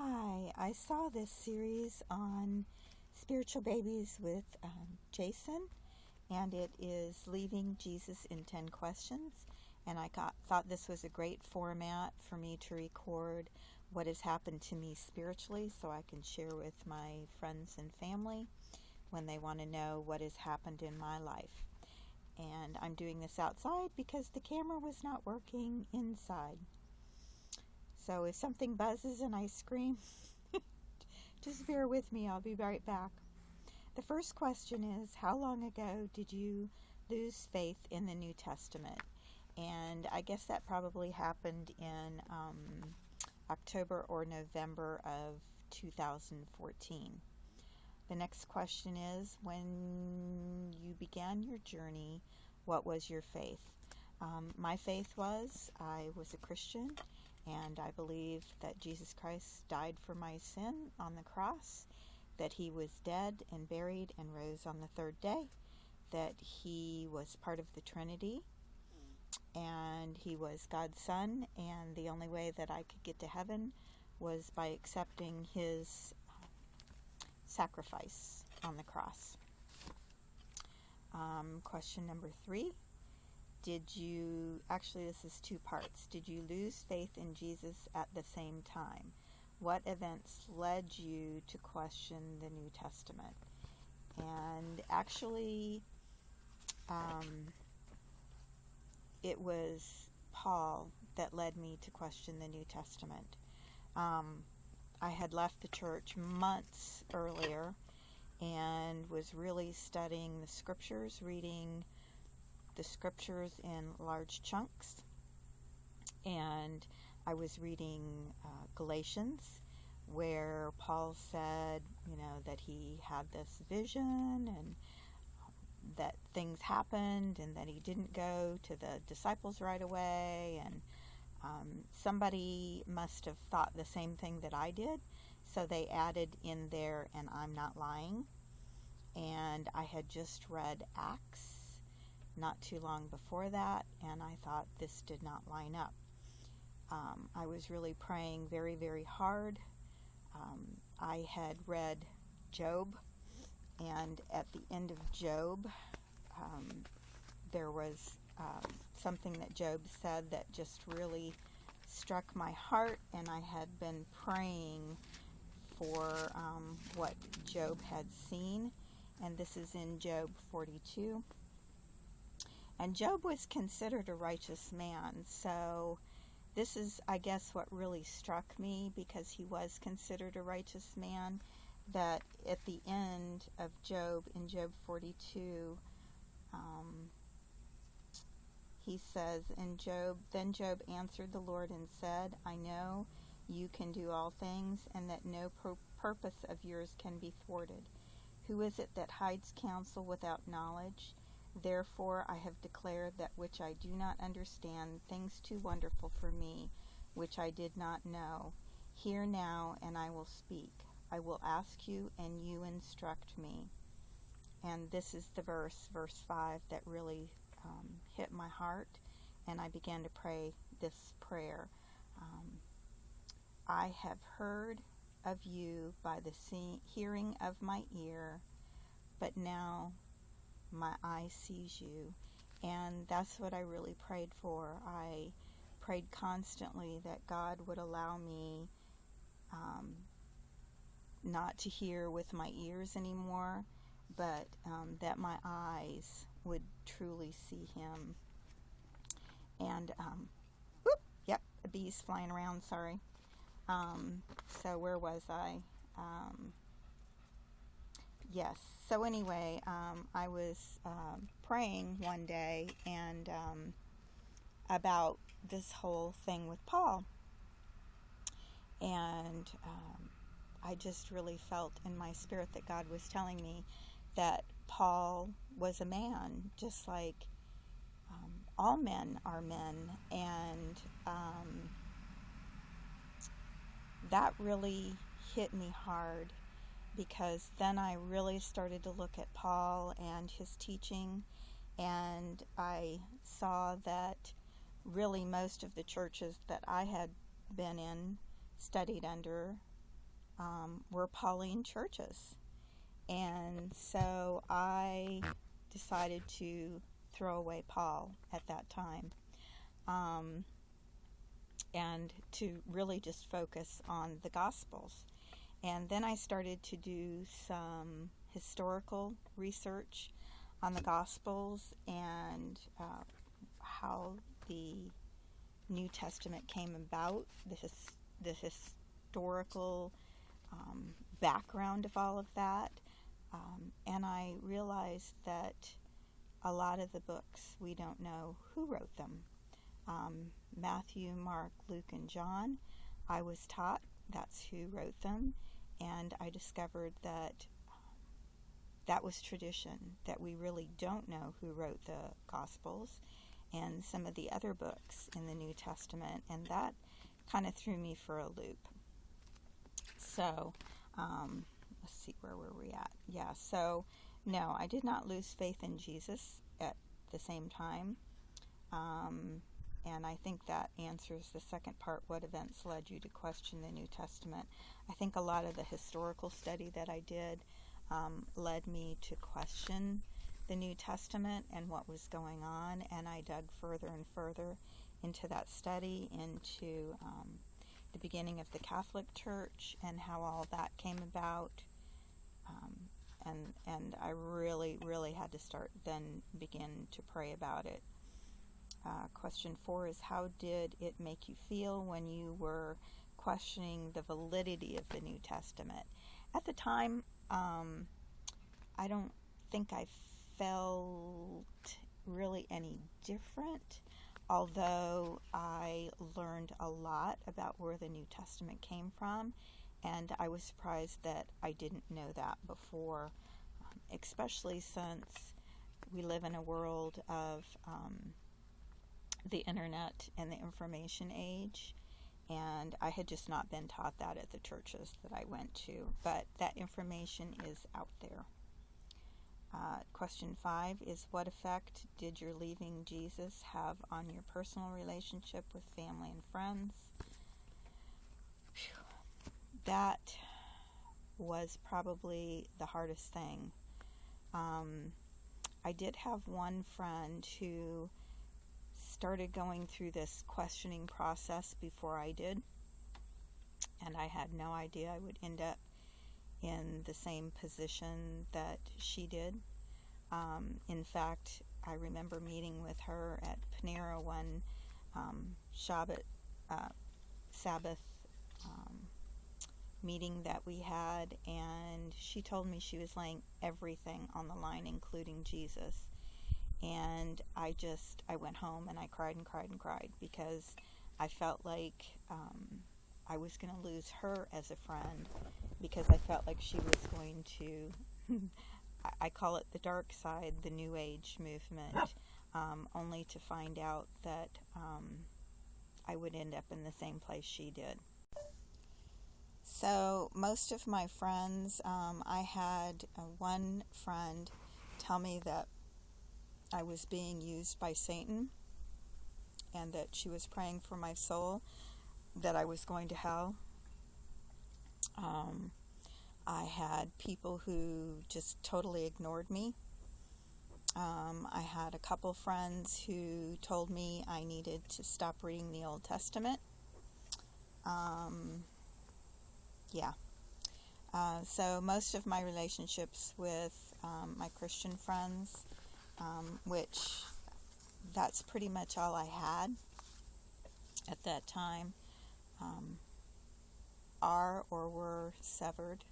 Hi, I saw this series on spiritual babies with Jason, and it is Leaving Jesus in 10 Questions. And I thought this was a great format for me to record what has happened to me spiritually so I can share with my friends and family when they want to know what has happened in my life. And I'm doing this outside because the camera was not working inside. So if something buzzes and I scream, just bear with me. I'll be right back. The first question is, how long ago did you lose faith in the New Testament? And I guess that probably happened in October or November of 2014. The next question is, when you began your journey, what was your faith? My faith was, I was a Christian, and I believe that Jesus Christ died for my sin on the cross, that he was dead and buried and rose on the third day, that he was part of the Trinity, and he was God's Son, and the only way that I could get to heaven was by accepting his sacrifice on the cross. Question number 3. This is 2 parts. Did you lose faith in Jesus at the same time? What events led you to question the New Testament? And actually, it was Paul that led me to question the New Testament. I had left the church months earlier and was really studying the scriptures, reading the scriptures in large chunks. And I was reading Galatians, where Paul said, that he had this vision and that things happened and that he didn't go to the disciples right away. And somebody must have thought the same thing that I did. So they added in there, and I'm not lying. And I had just read Acts not too long before that, and I thought this did not line up. I was really praying very, very hard. I had read Job, and at the end of Job, there was something that Job said that just really struck my heart, and I had been praying for what Job had seen, and this is in Job 42. And Job was considered a righteous man, so this is, I guess, what really struck me, because he was considered a righteous man, that at the end of Job, in Job 42, he says, Then Job answered the Lord and said, I know you can do all things, and that no purpose of yours can be thwarted. Who is it that hides counsel without knowledge? Therefore I have declared that which I do not understand, things too wonderful for me, which I did not know. Hear now, and I will speak. I will ask you, and you instruct me. And this is the verse 5, that really hit my heart, and I began to pray this prayer. I have heard of you by the hearing of my ear, but now my eye sees you. And that's what I really prayed for. I prayed constantly that God would allow me not to hear with my ears anymore, but that my eyes would truly see him. And a bee's flying around, sorry. So where was I? Yes. So anyway, I was praying one day and about this whole thing with Paul. And I just really felt in my spirit that God was telling me that Paul was a man, just like all men are men. And that really hit me hard, because then I really started to look at Paul and his teaching, and I saw that really most of the churches that I had been in, studied under, were Pauline churches. And so I decided to throw away Paul at that time, and to really just focus on the Gospels. And then I started to do some historical research on the Gospels and how the New Testament came about, the historical background of all of that. And I realized that a lot of the books, we don't know who wrote them. Matthew, Mark, Luke, and John, I was taught that's who wrote them. And I discovered that that was tradition, that we really don't know who wrote the Gospels and some of the other books in the New Testament. And that kind of threw me for a loop. So, let's see, where were we at? Yeah, so, no, I did not lose faith in Jesus at the same time. And I think that answers the second part, what events led you to question the New Testament. I think a lot of the historical study that I did led me to question the New Testament and what was going on, and I dug further and further into that study, into the beginning of the Catholic Church and how all that came about. And I really, really had to begin to pray about it. Question 4 is, how did it make you feel when you were questioning the validity of the New Testament? At the time, I don't think I felt really any different, although I learned a lot about where the New Testament came from, and I was surprised that I didn't know that before, especially since we live in a world of the internet and the information age, and I had just not been taught that at the churches that I went to, but that information is out there. Question 5 is, what effect did your leaving Jesus have on your personal relationship with family and friends? That was probably the hardest thing. I did have one friend who started going through this questioning process before I did, and I had no idea I would end up in the same position that she did. In fact, I remember meeting with her at Panera one Sabbath meeting that we had, and she told me she was laying everything on the line, including Jesus. And I went home and I cried and cried and cried, because I felt like I was going to lose her as a friend, because I felt like she was going to, I call it the dark side, the New Age movement, only to find out that I would end up in the same place she did. So most of my friends, I had one friend tell me that I was being used by Satan, and that she was praying for my soul, that I was going to hell. I had people who just totally ignored me. I had a couple friends who told me I needed to stop reading the Old Testament. So most of my relationships with my Christian friends, which that's pretty much all I had at that time, are or were severed.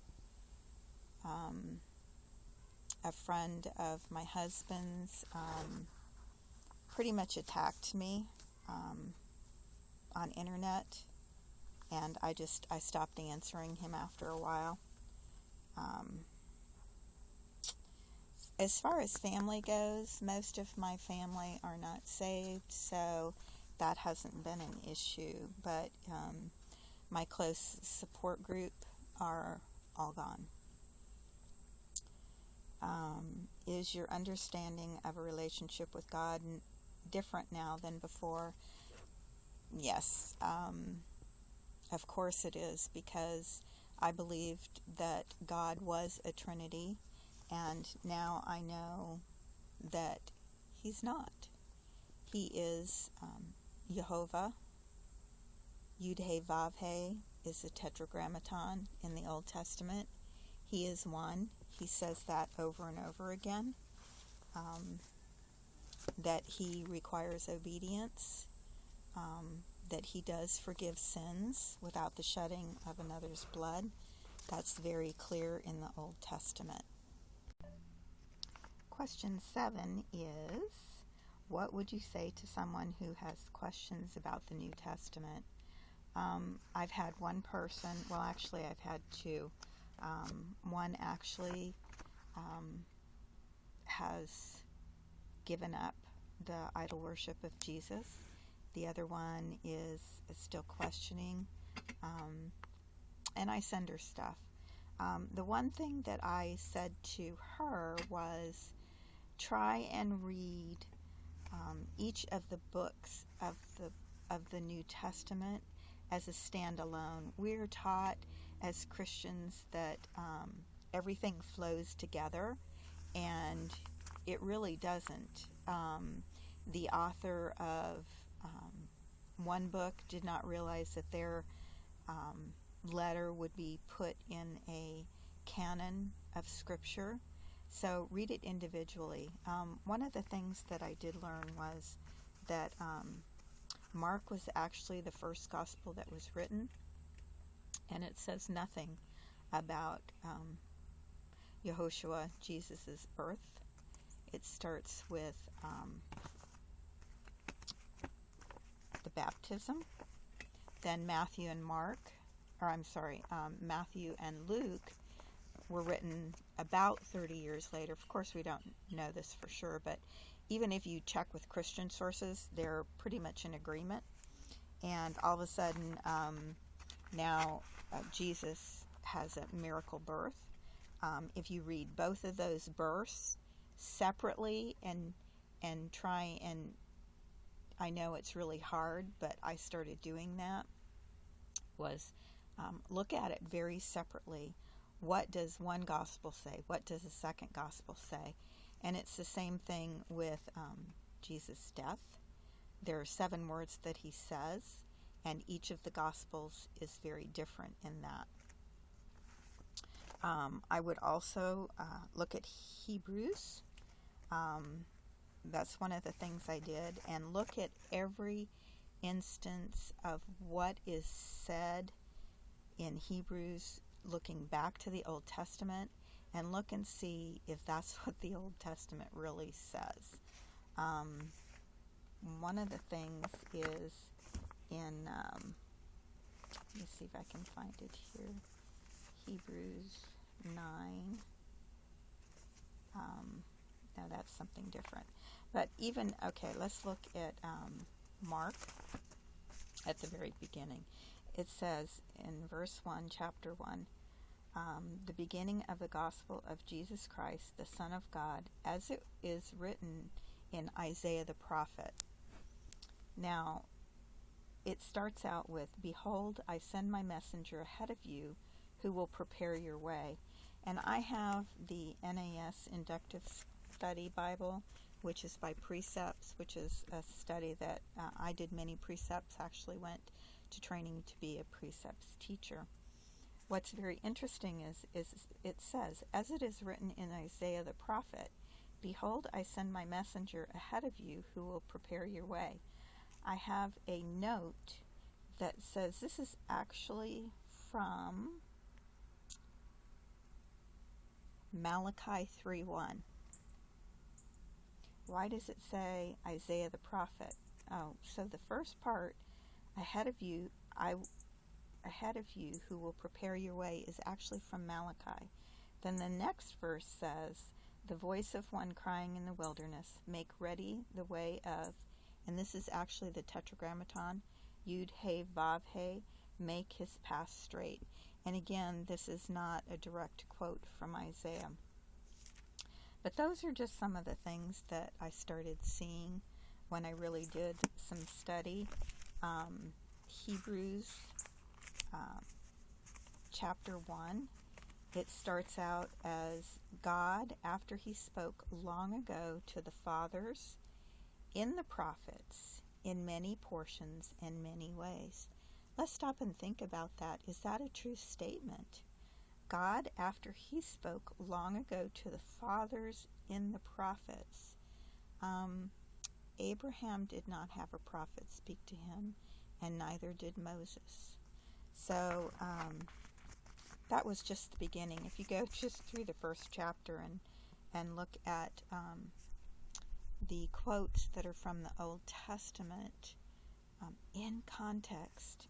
A friend of my husband's pretty much attacked me on internet, and I stopped answering him after a while. As far as family goes, most of my family are not saved, so that hasn't been an issue, but my close support group are all gone. Is your understanding of a relationship with God different now than before? Yes, of course it is, because I believed that God was a Trinity, and now I know that He's not. He is Jehovah. Yud-He Vav-He is a tetragrammaton in the Old Testament. He is one. He says that over and over again. That He requires obedience. That He does forgive sins without the shedding of another's blood. That's very clear in the Old Testament. Question 7 is, what would you say to someone who has questions about the New Testament? I've had one person, well actually I've had two. One actually has given up the idol worship of Jesus. The other one is still questioning, and I send her stuff. The one thing that I said to her was, try and read each of the books of the New Testament as a standalone. We're taught as Christians that everything flows together, and it really doesn't. The author of one book did not realize that their letter would be put in a canon of Scripture. So read it individually. One of the things that I did learn was that Mark was actually the first gospel that was written, and it says nothing about Yehoshua, Jesus' birth. It starts with the baptism. Then Matthew and Luke were written about 30 years later. Of course, we don't know this for sure, but even if you check with Christian sources, they're pretty much in agreement. And all of a sudden, now Jesus has a miracle birth. If you read both of those births separately and try, and I know it's really hard, but I started doing that, was look at it very separately. What does one gospel say? What does the second gospel say? And it's the same thing with Jesus' death. There are 7 words that He says, and each of the gospels is very different in that. I would also look at Hebrews. That's one of the things I did, and look at every instance of what is said in Hebrews, looking back to the Old Testament, and look and see if that's what the Old Testament really says. One of the things is in, let me see if I can find it here, Hebrews 9. No, that's something different. But even, okay, let's look at Mark at the very beginning. It says in verse 1, chapter 1, the beginning of the gospel of Jesus Christ, the Son of God, as it is written in Isaiah the prophet. Now, it starts out with, behold, I send my messenger ahead of you who will prepare your way. And I have the NAS Inductive Study Bible, which is by Precepts, which is a study that I did many precepts, actually went to training to be a precepts teacher. What's very interesting is it says, as it is written in Isaiah the prophet, behold, I send my messenger ahead of you who will prepare your way. I have a note that says this is actually from Malachi 3:1. Why does it say Isaiah the prophet? Oh, so the first part, ahead of you who will prepare your way, is actually from Malachi. Then the next verse says, the voice of one crying in the wilderness, make ready the way of, and this is actually the tetragrammaton, Yud-He Vav-He, make his path straight. And again, this is not a direct quote from Isaiah. But those are just some of the things that I started seeing when I really did some study. Hebrews chapter 1, it starts out as God, after he spoke long ago to the fathers in the prophets, in many portions and many ways. Let's stop and think about that. Is that a true statement? God, after he spoke long ago to the fathers in the prophets. Abraham did not have a prophet speak to him, and neither did Moses. So that was just the beginning. If you go just through the first chapter and look at the quotes that are from the Old Testament in context,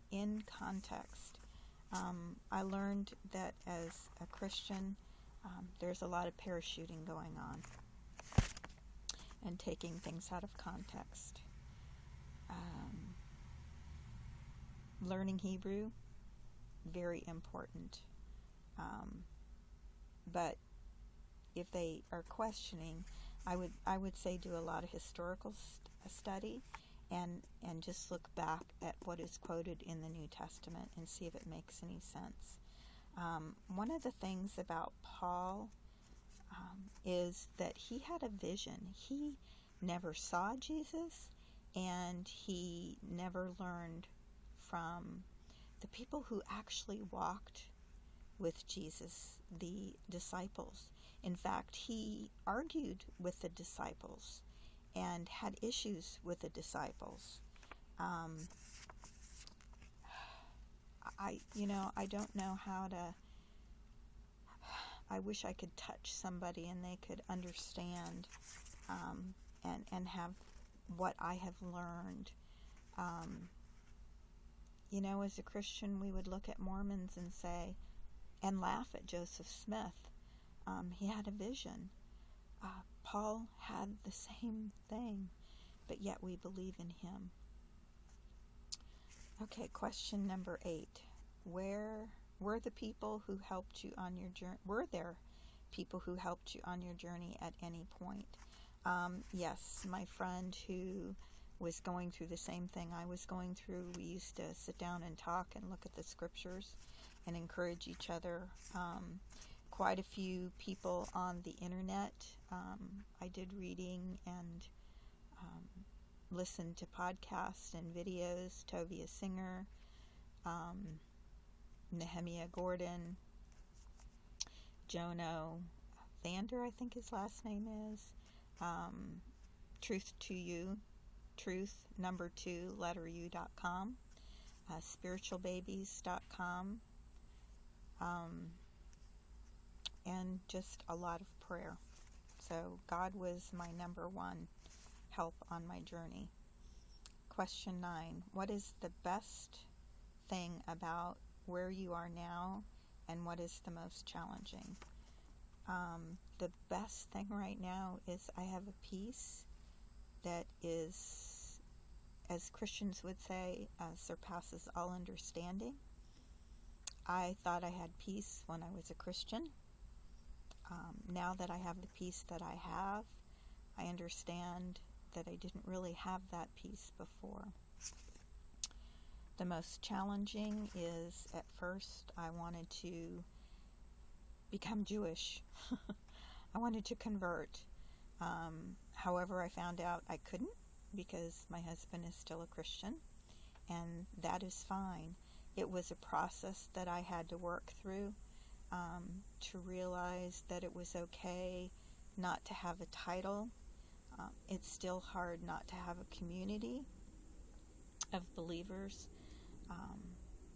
I learned that as a Christian, there's a lot of parachuting going on and taking things out of context. Learning Hebrew, very important. But if they are questioning, I would say do a lot of historical study and just look back at what is quoted in the New Testament and see if it makes any sense. One of the things about Paul is that he had a vision. He never saw Jesus, and he never learned from the people who actually walked with Jesus, the disciples. In fact, he argued with the disciples and had issues with the disciples. I don't know how to. I wish I could touch somebody and they could understand and have what I have learned. As a Christian, we would look at Mormons and say, and laugh at Joseph Smith. He had a vision. Paul had the same thing, but yet we believe in him. Okay, question number 8. Were there people who helped you on your journey at any point? Yes, my friend who was going through the same thing I was going through, we used to sit down and talk and look at the scriptures and encourage each other. Quite a few people on the internet. I did reading and listened to podcasts and videos. Tovia Singer, Nehemiah Gordon, Jono Vander, I think his last name is. Truth to You, truth, number 2, letter U.com, spiritualbabies.com, and just a lot of prayer. So God was my number one help on my journey. Question 9. What is the best thing about where you are now, and what is the most challenging? The best thing right now is I have a peace that is, as Christians would say, surpasses all understanding. I thought I had peace when I was a Christian. Now that I have the peace that I have, I understand that I didn't really have that peace before. The most challenging is, at first, I wanted to become Jewish. I wanted to convert. However, I found out I couldn't because my husband is still a Christian, and that is fine. It was a process that I had to work through to realize that it was okay not to have a title. It's still hard not to have a community of believers.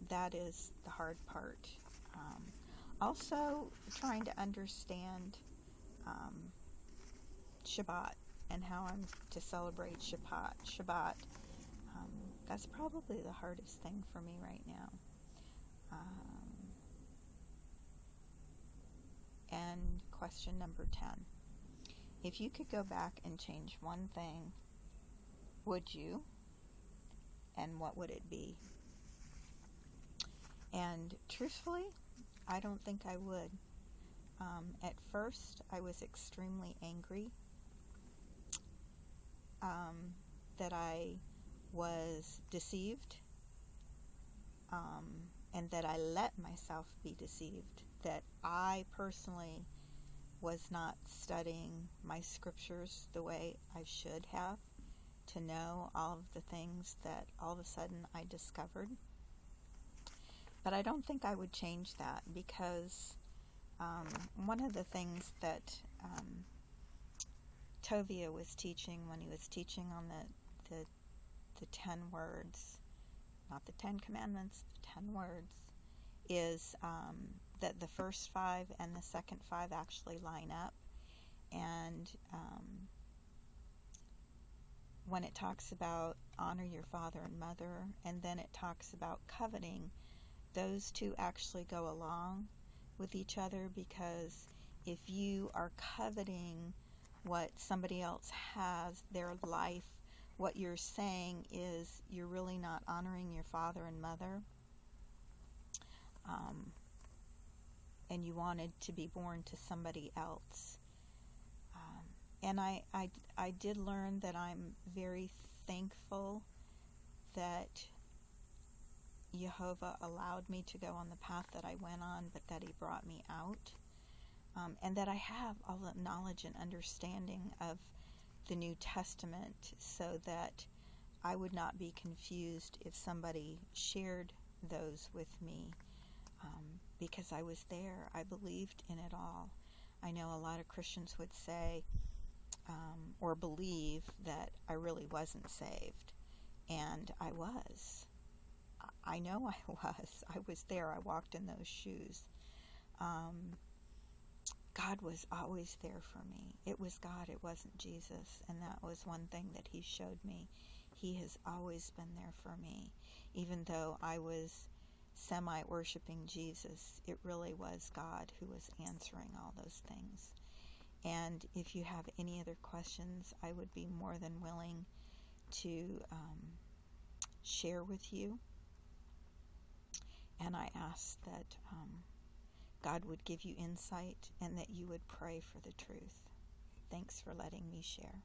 That is the hard part. Also, trying to understand Shabbat and how I'm to celebrate Shabbat. That's probably the hardest thing for me right now. And question number 10. If you could go back and change one thing, would you? And what would it be? And truthfully, I don't think I would. At first, I was extremely angry that I was deceived and that I let myself be deceived, that I personally was not studying my scriptures the way I should have to know all of the things that all of a sudden I discovered. But I don't think I would change that, because one of the things that Tovia was teaching when he was teaching on the 10 words, not the 10 commandments, the 10 words, is that the first 5 and the second 5 actually line up. And when it talks about honor your father and mother, and then it talks about coveting, those two actually go along with each other, because if you are coveting what somebody else has, their life, what you're saying is you're really not honoring your father and mother, and you wanted to be born to somebody else. And I did learn that I'm very thankful that Jehovah allowed me to go on the path that I went on, but that he brought me out. And that I have all the knowledge and understanding of the New Testament, so that I would not be confused if somebody shared those with me, because I was there. I believed in it all. I know a lot of Christians would say or believe that I really wasn't saved, and I was. I know I was. I was there. I walked in those shoes. God was always there for me. It was God, it wasn't Jesus, and that was one thing that he showed me. He has always been there for me. Even though I was semi-worshiping Jesus, it really was God who was answering all those things. And if you have any other questions, I would be more than willing to share with you. And I ask that God would give you insight, and that you would pray for the truth. Thanks for letting me share.